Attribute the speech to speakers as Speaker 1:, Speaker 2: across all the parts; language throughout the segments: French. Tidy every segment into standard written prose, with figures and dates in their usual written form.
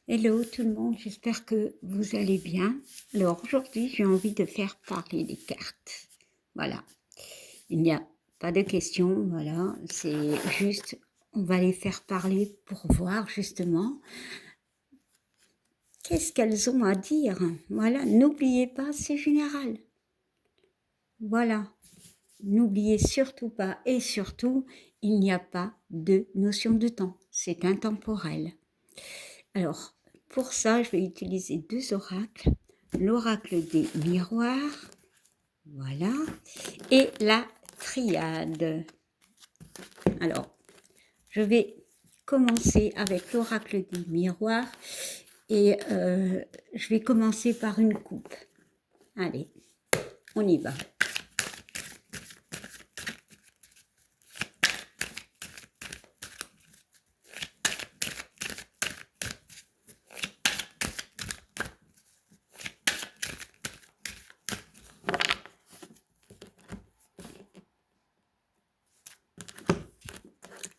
Speaker 1: Hello tout le monde, j'espère que vous allez bien. Alors aujourd'hui, j'ai envie de faire parler les cartes. Voilà, il n'y a pas de questions, voilà, c'est juste, on va les faire parler pour voir justement qu'est-ce qu'elles ont à dire. Voilà, n'oubliez pas, c'est général. Voilà, n'oubliez surtout pas et surtout, il n'y a pas de notion de temps, c'est intemporel. Alors, pour ça, je vais utiliser deux oracles. L'oracle des miroirs, voilà, et la triade. Alors, je vais commencer avec l'oracle des miroirs et je vais commencer par une coupe. Allez, on y va.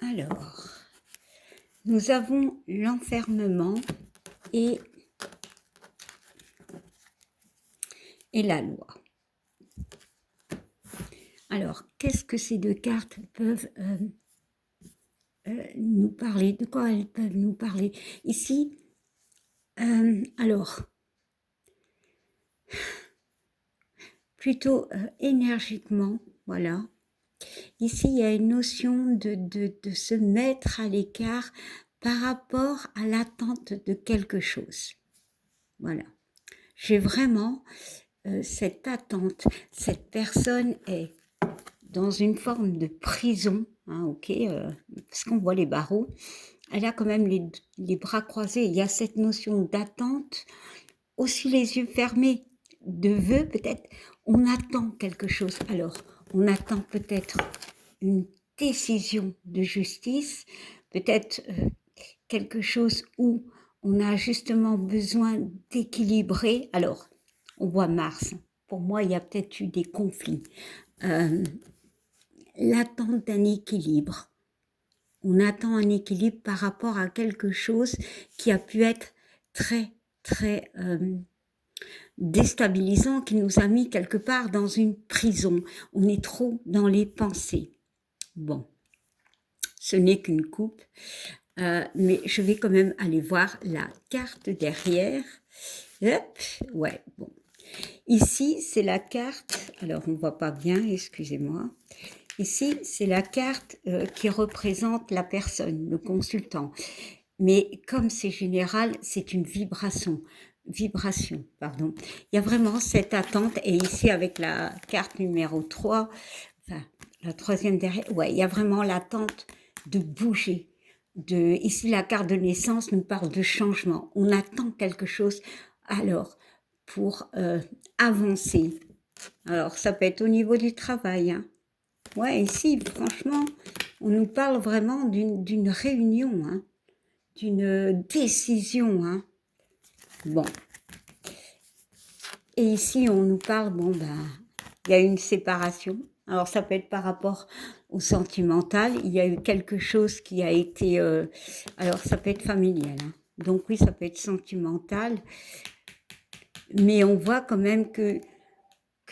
Speaker 1: Alors, nous avons l'enfermement et la loi. Alors, qu'est-ce que ces deux cartes peuvent nous parler? De quoi elles peuvent nous parler? Ici, alors, plutôt énergiquement, voilà. Ici, il y a une notion de se mettre à l'écart par rapport à l'attente de quelque chose. Voilà. J'ai vraiment cette attente. Cette personne est dans une forme de prison, hein, ok, parce qu'on voit les barreaux. Elle a quand même les bras croisés. Il y a cette notion d'attente, aussi les yeux fermés, de vœux peut-être. On attend quelque chose. Alors, on attend peut-être une décision de justice, peut-être quelque chose où on a justement besoin d'équilibrer. Alors, on voit Mars. Pour moi, il y a peut-être eu des conflits. L'attente d'un équilibre. On attend un équilibre par rapport à quelque chose qui a pu être très, très déstabilisant, qui nous a mis quelque part dans une prison. On est trop dans les pensées. Bon, ce n'est qu'une coupe, mais je vais quand même aller voir la carte derrière. Hop, ouais, bon. Ici, c'est la carte, alors on ne voit pas bien, excusez-moi. Ici, c'est la carte qui représente la personne, le consultant. Mais comme c'est général, c'est une vibration, pardon. Il y a vraiment cette attente, et ici avec la carte numéro 3, enfin la troisième derrière, ouais, il y a vraiment l'attente de bouger. Ici, la carte de naissance nous parle de changement. On attend quelque chose alors pour avancer. Alors, ça peut être au niveau du travail, hein. Ouais, ici, franchement, on nous parle vraiment d'une réunion, hein, d'une décision, hein. Bon. Et ici, on nous parle, bon, ben, il y a une séparation. Alors, ça peut être par rapport au sentimental. Il y a eu quelque chose qui a été... alors, ça peut être familial, hein. Donc, oui, ça peut être sentimental. Mais on voit quand même que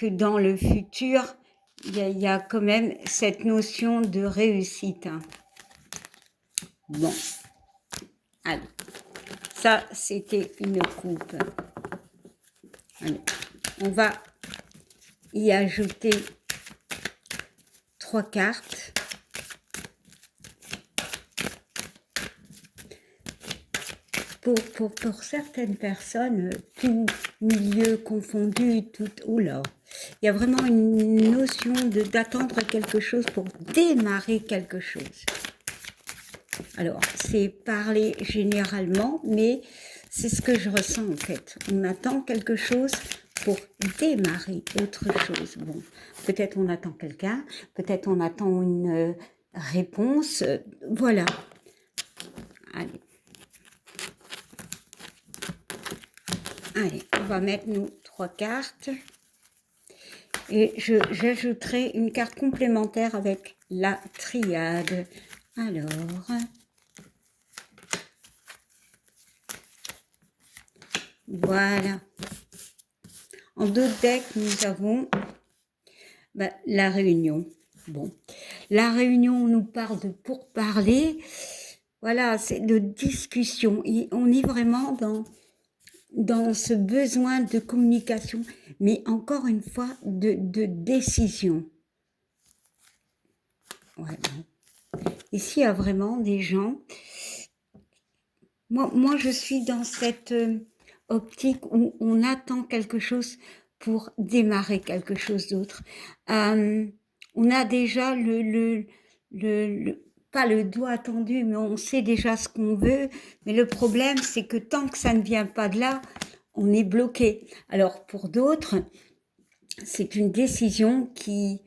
Speaker 1: dans le futur, il y a quand même cette notion de réussite, hein. Bon. Allez. Ça, c'était une coupe. Allez. On va y ajouter 3 cartes. Pour certaines personnes, tout milieu confondu, tout... Oula, il y a vraiment une notion d'attendre quelque chose pour démarrer quelque chose. Alors, c'est parler généralement, mais c'est ce que je ressens en fait. On attend quelque chose pour démarrer autre chose. Bon, peut-être on attend quelqu'un, peut-être on attend une réponse. Voilà. Allez. Allez, on va mettre nous 3 cartes. Et j'ajouterai une carte complémentaire avec la triade. Alors, Voilà. En d'autres decks, nous avons la réunion. Bon, la réunion nous parle de pourparler. Voilà, c'est de discussion. Et on est vraiment dans ce besoin de communication, mais encore une fois, de décision. Ouais, bon. Ici, il y a vraiment des gens. Moi, je suis dans cette optique où on attend quelque chose pour démarrer quelque chose d'autre. On a déjà pas le doigt tendu, mais on sait déjà ce qu'on veut. Mais le problème, c'est que tant que ça ne vient pas de là, on est bloqué. Alors, pour d'autres, c'est une décision qui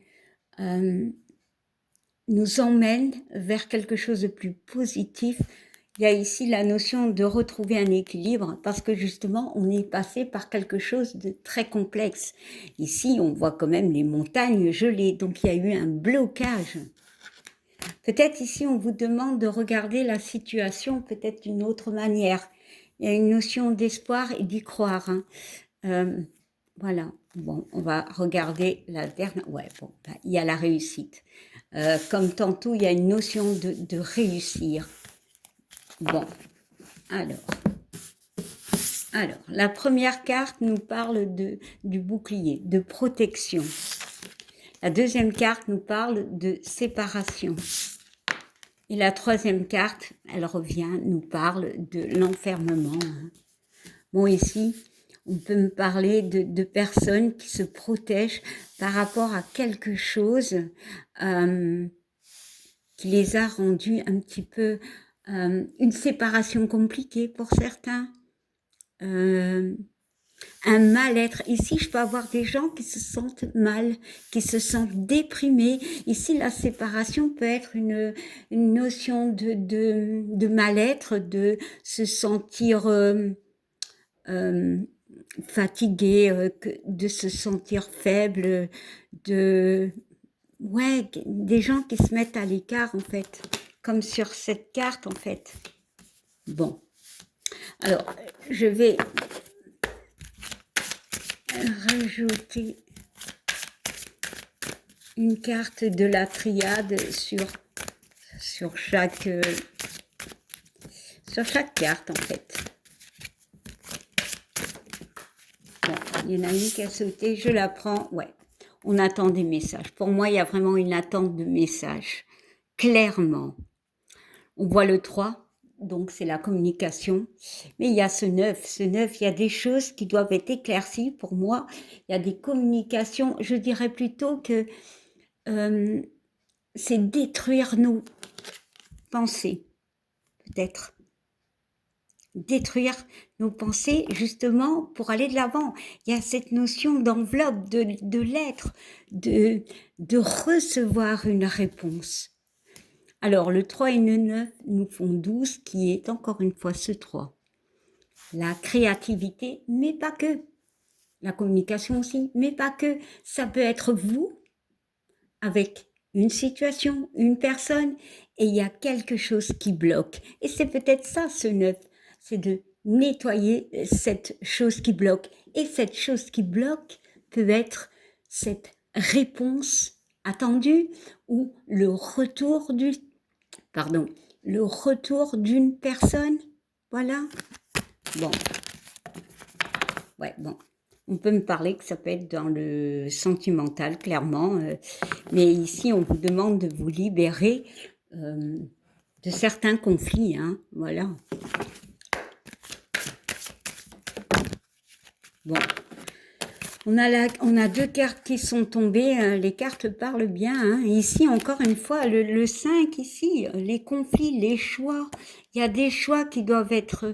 Speaker 1: nous emmène vers quelque chose de plus positif. Il y a ici la notion de retrouver un équilibre parce que justement, on est passé par quelque chose de très complexe. Ici, on voit quand même les montagnes gelées, donc il y a eu un blocage. Peut-être ici, on vous demande de regarder la situation peut-être d'une autre manière. Il y a une notion d'espoir et d'y croire. Voilà. Bon, on va regarder la dernière. Ouais, bon, il y a la réussite. Comme tantôt, il y a une notion de réussir. Bon, alors, la première carte nous parle du bouclier, de protection. La deuxième carte nous parle de séparation. Et la troisième carte, elle revient, nous parle de l'enfermement. Bon, ici, on peut me parler de personnes qui se protègent par rapport à quelque chose qui les a rendus un petit peu une séparation compliquée pour certains, un mal-être. Ici, je peux avoir des gens qui se sentent mal, qui se sentent déprimés. Ici, la séparation peut être une notion de mal-être, de se sentir fatigué, de se sentir faible, ouais, des gens qui se mettent à l'écart en fait, comme sur cette carte en fait. Bon, alors je vais rajouter une carte de la triade sur chaque carte en fait. Bon, il y en a une qui a sauté, je la prends, ouais. On attend des messages. Pour moi, il y a vraiment une attente de messages. Clairement. On voit le 3, donc c'est la communication. Mais il y a ce 9. Ce 9, il y a des choses qui doivent être éclaircies pour moi. Il y a des communications, je dirais plutôt que c'est détruire nos pensées, peut-être. Détruire nos pensées justement pour aller de l'avant. Il y a cette notion d'enveloppe, de l'être, de recevoir une réponse. Alors, le 3 et le 9 nous font 12, qui est encore une fois ce 3. La créativité, mais pas que. La communication aussi, mais pas que. Ça peut être vous, avec une situation, une personne, et il y a quelque chose qui bloque. Et c'est peut-être ça, ce 9, c'est de nettoyer cette chose qui bloque. Et cette chose qui bloque peut être cette réponse attendue ou le retour d'une personne. Voilà. Bon. Ouais, bon. On peut me parler que ça peut être dans le sentimental, clairement. Mais ici, on vous demande de vous libérer de certains conflits. Hein, voilà. Bon. On a deux cartes qui sont tombées. Les cartes parlent bien. Hein. Ici, encore une fois, le 5, ici, les conflits, les choix. Il y a des choix qui doivent être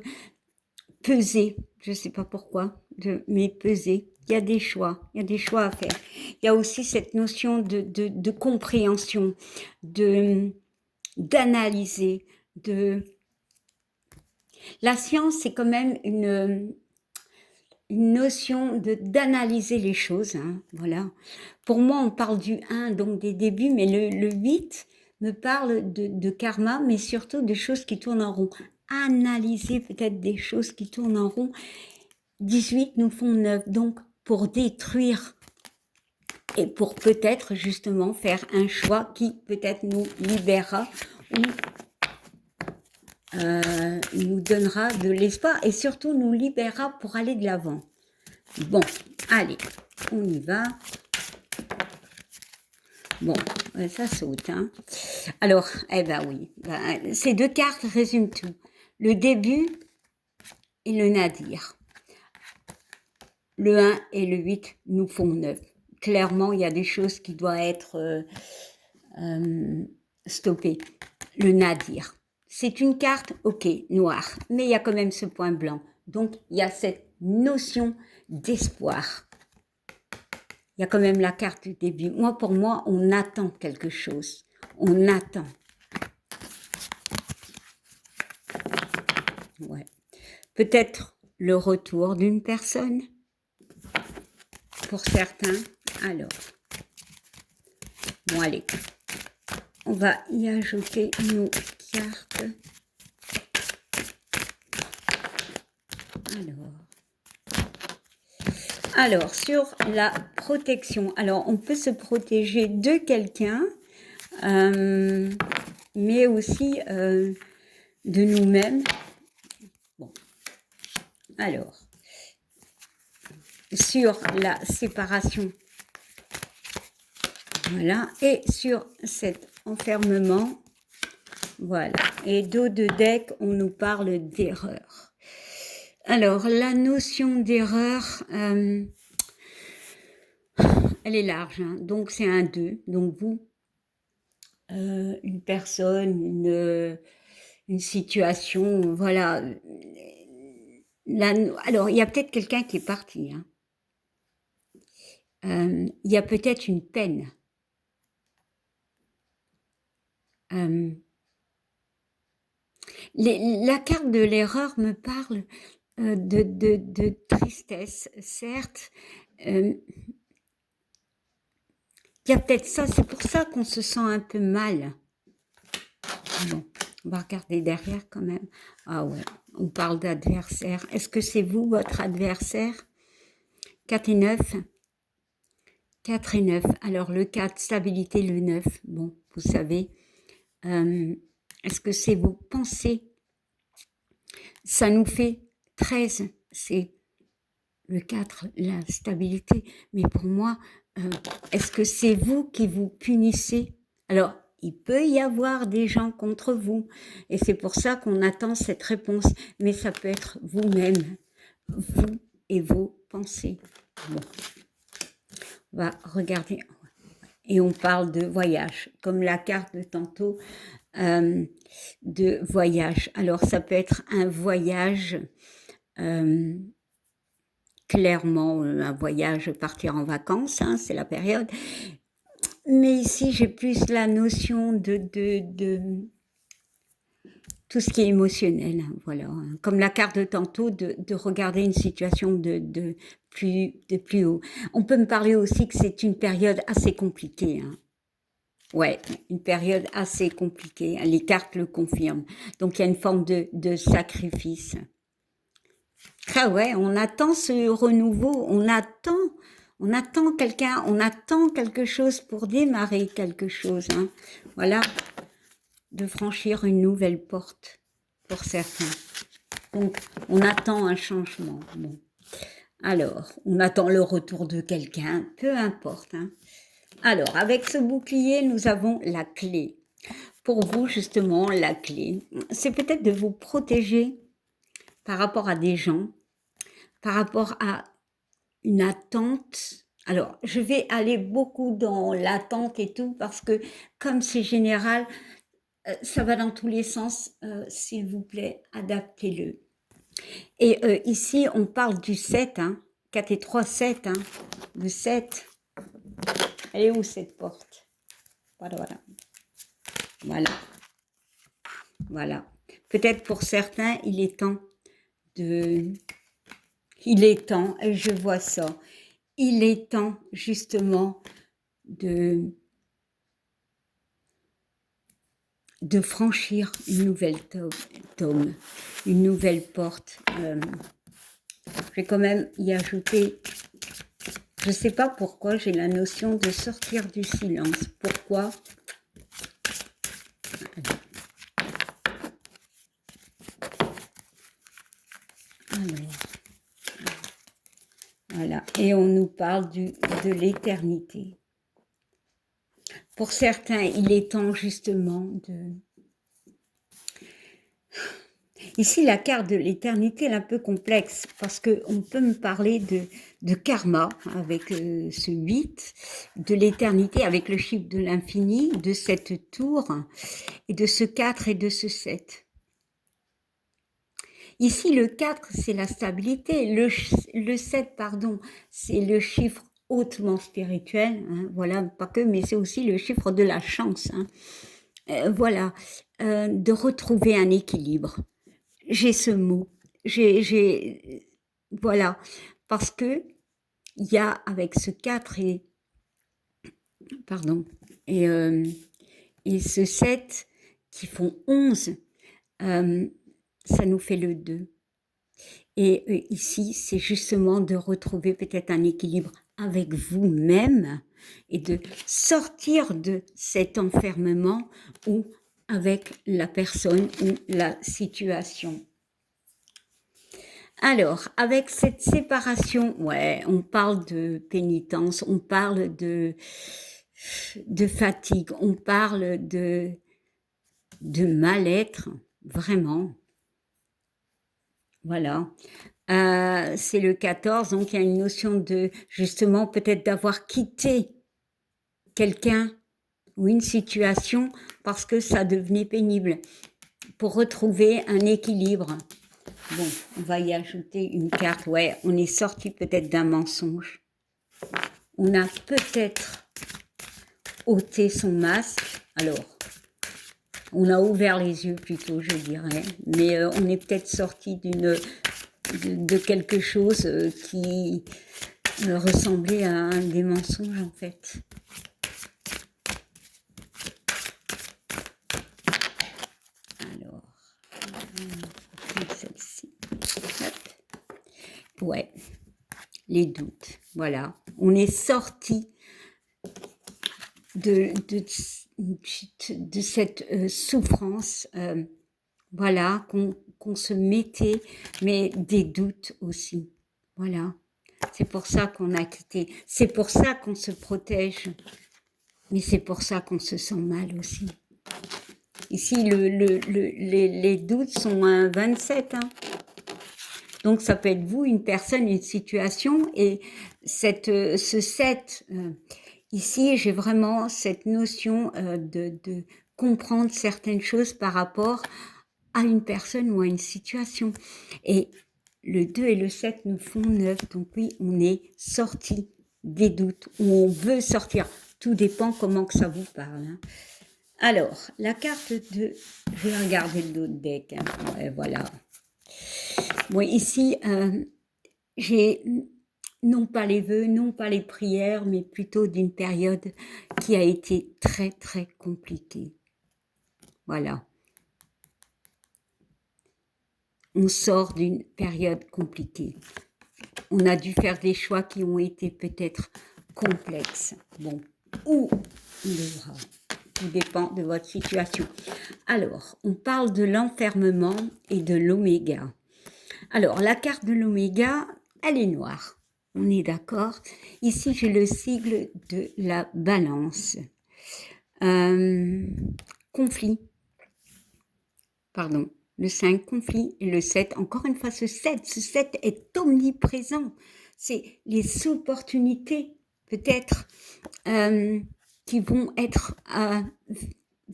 Speaker 1: pesés. Je ne sais pas pourquoi, mais pesés. Il y a des choix à faire. Il y a aussi cette notion de compréhension, d'analyser, La science, c'est quand même une notion d'analyser les choses. Hein, voilà. Pour moi, on parle du 1, donc des débuts, mais le 8 me parle de karma, mais surtout de choses qui tournent en rond. Analyser peut-être des choses qui tournent en rond 18 nous font 9, donc pour détruire et pour peut-être justement faire un choix qui peut-être nous libérera ou nous donnera de l'espoir et surtout nous libérera pour aller de l'avant. Bon, allez, on y va. Bon, ça saute. Hein. Alors, eh ben oui, ces deux cartes résument tout. Le début et le nadir. Le 1 et le 8 nous font 9. Clairement, il y a des choses qui doivent être stoppées. Le nadir. C'est une carte, ok, noire, mais il y a quand même ce point blanc. Donc, il y a cette notion d'espoir. Il y a quand même la carte du début. Moi, pour moi, on attend quelque chose. On attend. Ouais. Peut-être le retour d'une personne. Pour certains. Alors. Bon, allez. On va y ajouter nos cartes. Alors, sur la protection. Alors, on peut se protéger de quelqu'un, mais aussi de nous-mêmes. Bon. Alors, sur la séparation. Voilà. Et sur cet enfermement. Voilà. Et dos de deck, on nous parle d'erreur. Alors, la notion d'erreur, elle est large. Hein. Donc, c'est un 2. Donc, vous, une personne, une situation, voilà. Alors, il y a peut-être quelqu'un qui est parti. Hein. Il y a peut-être une peine. La carte de l'erreur me parle de tristesse, certes. Il y a peut-être ça, c'est pour ça qu'on se sent un peu mal. Bon, on va regarder derrière quand même. Ah ouais, on parle d'adversaire. Est-ce que c'est vous, votre adversaire? 4 et 9. 4 et 9. Alors le 4, stabilité, le 9. Bon, vous savez. Est-ce que c'est vos pensées? Ça nous fait 13. C'est le 4, la stabilité. Mais pour moi, est-ce que c'est vous qui vous punissez? Alors, il peut y avoir des gens contre vous. Et c'est pour ça qu'on attend cette réponse. Mais ça peut être vous-même, vous et vos pensées. Bon. On va regarder. Et on parle de voyage, comme la carte de tantôt, de voyage. Alors, ça peut être un voyage, clairement, un voyage, partir en vacances, hein, c'est la période. Mais ici, j'ai plus la notion de tout ce qui est émotionnel, hein, voilà. Comme la carte de tantôt, de regarder une situation de plus haut. On peut me parler aussi que c'est une période assez compliquée, hein. Ouais, une période assez compliquée. Les cartes le confirment. Donc, il y a une forme de sacrifice. Ah ouais, on attend ce renouveau, on attend quelqu'un, on attend quelque chose pour démarrer quelque chose. Hein. Voilà, de franchir une nouvelle porte pour certains. Donc, on attend un changement. Bon. Alors, on attend le retour de quelqu'un, peu importe. Hein. Alors, avec ce bouclier, nous avons la clé. Pour vous, justement, la clé, c'est peut-être de vous protéger par rapport à des gens, par rapport à une attente. Alors, je vais aller beaucoup dans l'attente et tout, parce que comme c'est général, ça va dans tous les sens. S'il vous plaît, adaptez-le. Et ici, on parle du 7, hein, 4 et 3, 7. Hein, le 7. Elle est où cette porte? Voilà, voilà. Voilà. Voilà. Peut-être pour certains, il est temps de... Il est temps, et je vois ça, il est temps justement de franchir une nouvelle tome, une nouvelle porte. Je vais quand même y ajouter, je ne sais pas pourquoi j'ai la notion de sortir du silence. Pourquoi? Alors, voilà, et on nous parle de l'éternité. Pour certains, il est temps justement de... Ici, la carte de l'éternité est un peu complexe parce qu'on peut me parler de karma avec ce 8, de l'éternité avec le chiffre de l'infini, de cette tour, et de ce 4 et de ce 7. Ici, le 4, c'est la stabilité. Le 7, pardon, c'est le chiffre hautement spirituel. Hein, voilà, pas que, mais c'est aussi le chiffre de la chance. Hein. Voilà, de retrouver un équilibre. J'ai ce mot. Voilà, parce que il y a avec ce 4 et, pardon, et ce 7 qui font 11, ça nous fait le 2. Et ici, c'est justement de retrouver peut-être un équilibre avec vous-même et de sortir de cet enfermement ou avec la personne ou la situation. Alors, avec cette séparation, ouais, on parle de pénitence, on parle de fatigue, on parle de mal-être, vraiment. Voilà. C'est le 14, donc il y a une notion de, justement, peut-être d'avoir quitté quelqu'un ou une situation parce que ça devenait pénible, pour retrouver un équilibre. Bon, on va y ajouter une carte, ouais, on est sorti peut-être d'un mensonge. On a peut-être ôté son masque, alors, on a ouvert les yeux plutôt, je dirais, mais on est peut-être sorti de quelque chose qui ressemblait à des mensonges en fait. Alors, celle-ci. Ouais, les doutes, voilà. On est sorti de cette souffrance, voilà, qu'on se mettait, mais des doutes aussi, voilà. C'est pour ça qu'on a quitté, c'est pour ça qu'on se protège, mais c'est pour ça qu'on se sent mal aussi. Ici, les doutes sont un 27, hein. Donc ça peut être vous, une personne, une situation, et ce 7, ici, j'ai vraiment cette notion de comprendre certaines choses par rapport à une personne ou à une situation. Et le 2 et le 7 nous font 9, donc oui, on est sorti des doutes, ou on veut sortir. Tout dépend comment que ça vous parle. Hein. Alors, la carte de... Je vais regarder l'autre deck. Hein. Ouais, voilà. Bon, ici, j'ai non pas les vœux, non pas les prières, mais plutôt d'une période qui a été très, très compliquée. Voilà. On sort d'une période compliquée. On a dû faire des choix qui ont été peut-être complexes. Bon, ou on devra. Tout dépend de votre situation. Alors, on parle de l'enfermement et de l'oméga. Alors, la carte de l'oméga, elle est noire. On est d'accord. Ici, j'ai le sigle de la balance. Conflit. Pardon. Le 5, conflit. Et le 7, encore une fois, ce 7 est omniprésent. C'est les opportunités, peut-être, qui vont être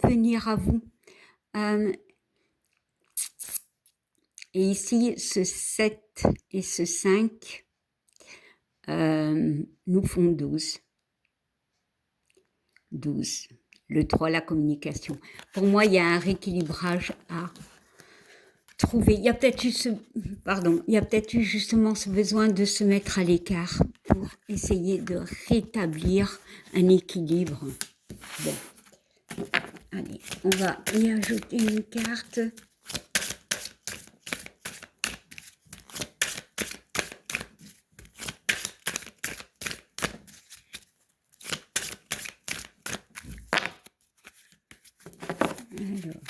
Speaker 1: venir à vous. Et ici, ce 7 et ce 5 nous font 12. 12. Le 3, la communication. Pour moi, il y a un rééquilibrage à trouver. Il y a peut-être eu justement ce besoin de se mettre à l'écart pour essayer de rétablir un équilibre. Bon. Allez, on va y ajouter une carte. Alors,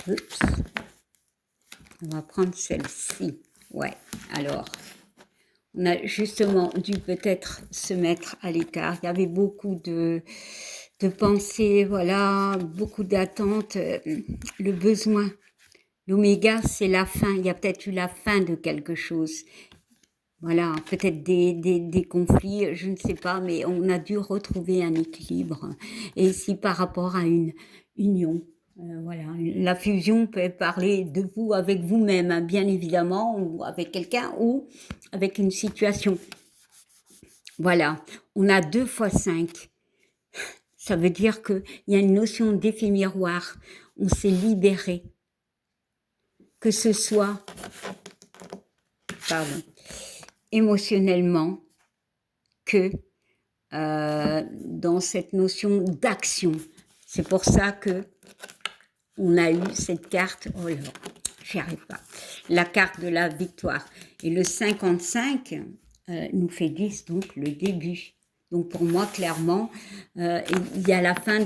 Speaker 1: oups, on va prendre celle-ci. Ouais, alors, on a justement dû peut-être se mettre à l'écart. Il y avait beaucoup de pensées, voilà, beaucoup d'attentes, le besoin. L'oméga, c'est la fin. Il y a peut-être eu la fin de quelque chose. Voilà, peut-être des conflits, je ne sais pas, mais on a dû retrouver un équilibre. Et ici, par rapport à une union, voilà, la fusion peut parler de vous avec vous-même, hein, bien évidemment, ou avec quelqu'un, ou avec une situation. Voilà, on a 2 fois 5. Ça veut dire qu'il y a une notion d'effet miroir. On s'est libéré. Que ce soit, pardon, émotionnellement, que dans cette notion d'action. C'est pour ça que on a eu cette carte, oh là, j'y arrive pas, la carte de la victoire. Et le 55 nous fait 10, donc le début. Donc pour moi, clairement, il y a la fin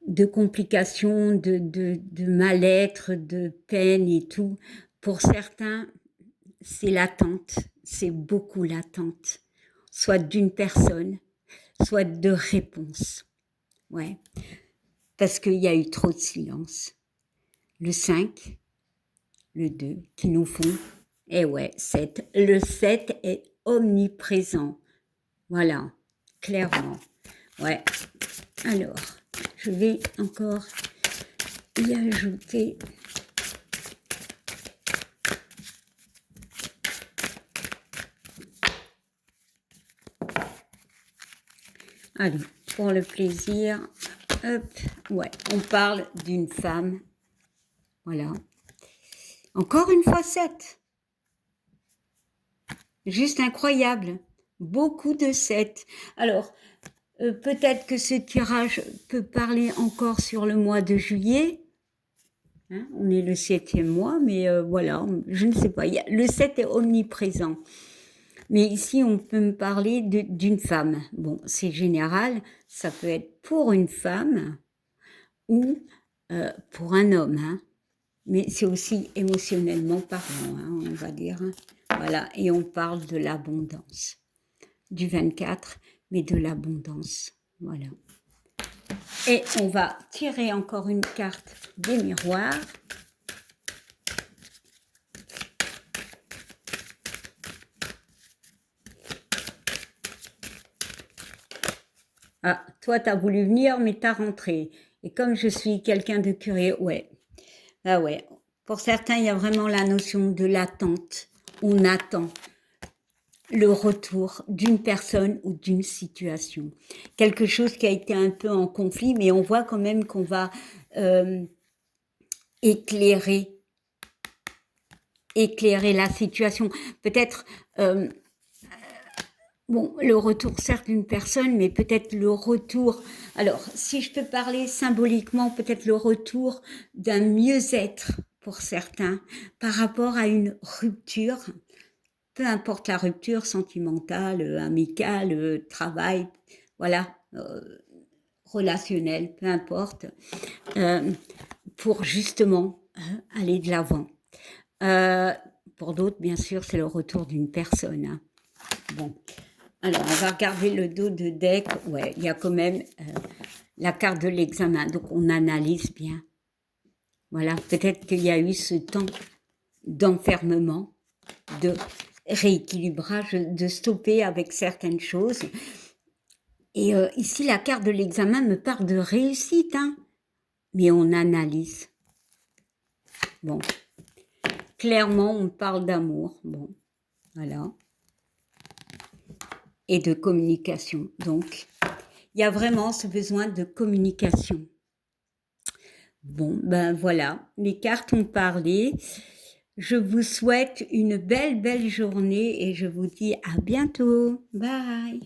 Speaker 1: de complications, de mal-être, de peine et tout. Pour certains, c'est l'attente, c'est beaucoup l'attente, soit d'une personne, soit de réponses. Ouais, parce qu'il y a eu trop de silence. Le 5, le 2, qui nous font, et ouais, 7. Le 7 est omniprésent. Voilà, clairement. Ouais, alors, je vais encore y ajouter allez, pour le plaisir, hop, ouais, on parle d'une femme, voilà. Encore une fois 7. Juste incroyable. Beaucoup de 7. Alors, peut-être que ce tirage peut parler encore sur le mois de juillet. Hein, on est le 7e mois, mais voilà, je ne sais pas. Le 7 est omniprésent. Mais ici, on peut me parler d'une femme. Bon, c'est général, ça peut être pour une femme ou pour un homme. Hein. Mais c'est aussi émotionnellement parlant, hein, on va dire. Hein. Voilà, et on parle de l'abondance. Du 24, mais de l'abondance. Voilà. Et on va tirer encore une carte des miroirs. Ah, toi, t'as voulu venir, mais t'as rentré. Et comme je suis quelqu'un de curieux, ouais. Ah ouais. Pour certains, il y a vraiment la notion de l'attente. On attend le retour d'une personne ou d'une situation. Quelque chose qui a été un peu en conflit, mais on voit quand même qu'on va éclairer la situation. Peut-être, bon, le retour certes d'une personne, mais peut-être le retour, alors si je peux parler symboliquement, peut-être le retour d'un mieux-être pour certains par rapport à une rupture, peu importe la rupture sentimentale, amicale, travail, voilà, relationnelle, peu importe, pour justement aller de l'avant. Pour d'autres, bien sûr, c'est le retour d'une personne. Hein. Bon, alors on va regarder le dos de deck. Ouais, il y a quand même la carte de l'examen, donc on analyse bien. Voilà, peut-être qu'il y a eu ce temps d'enfermement, de rééquilibrage, de stopper avec certaines choses. Et ici, la carte de l'examen me parle de réussite, hein, mais on analyse. Bon, clairement, on parle d'amour. Bon, voilà. Et de communication. Donc, il y a vraiment ce besoin de communication. Bon, ben voilà, les cartes ont parlé. Je vous souhaite une belle journée et je vous dis à bientôt. Bye.